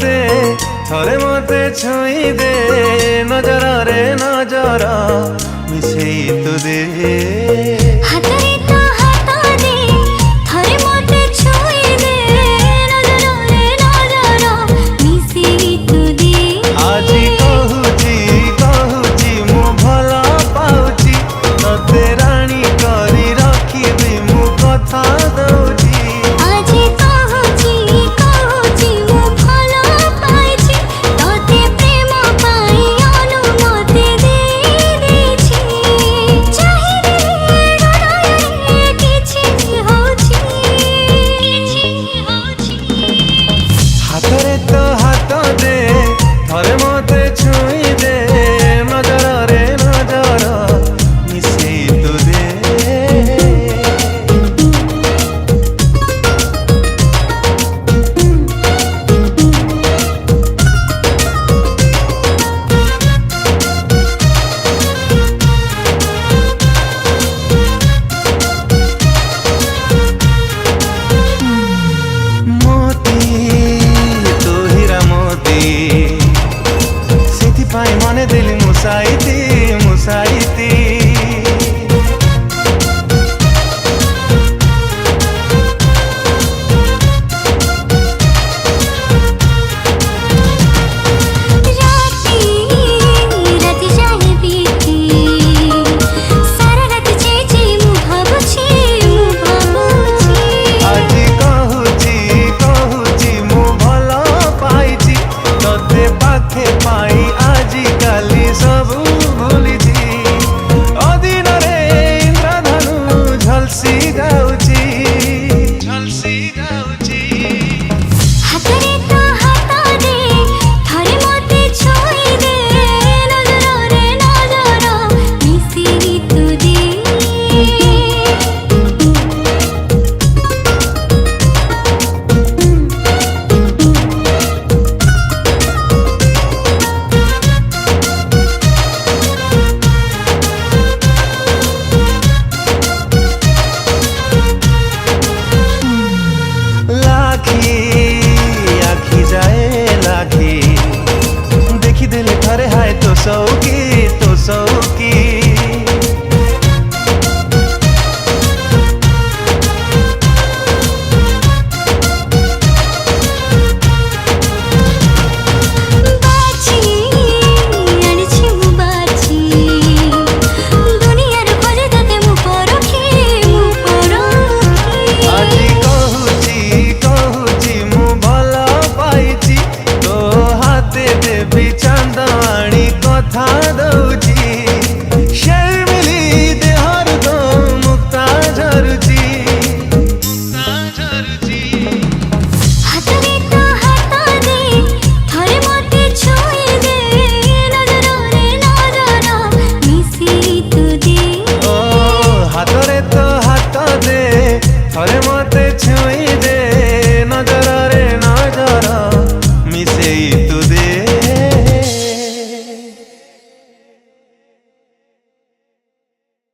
दे थरे मते छुई दे नजर रे नजर मिसेई तो दे हातरे तो हाथ दे थरे मते छुई दे नजर रे नजर मिसेई तो दे आजी कहूची मु भला पाउची तते रानी करी रखिबी मु कथा दउची मने दिल मुसाइती मुसाइती देखी दिल थरे हाय तो सौकी चांदवाणी कथा दउची शर्मिली देहर तो मुक्ता झरुची हातरे तो हाथ दे थरे मते छुई दे नजर रे नजर मिसेई तो दे ओ हातरे तो हाथ दे थरे मते छुई दे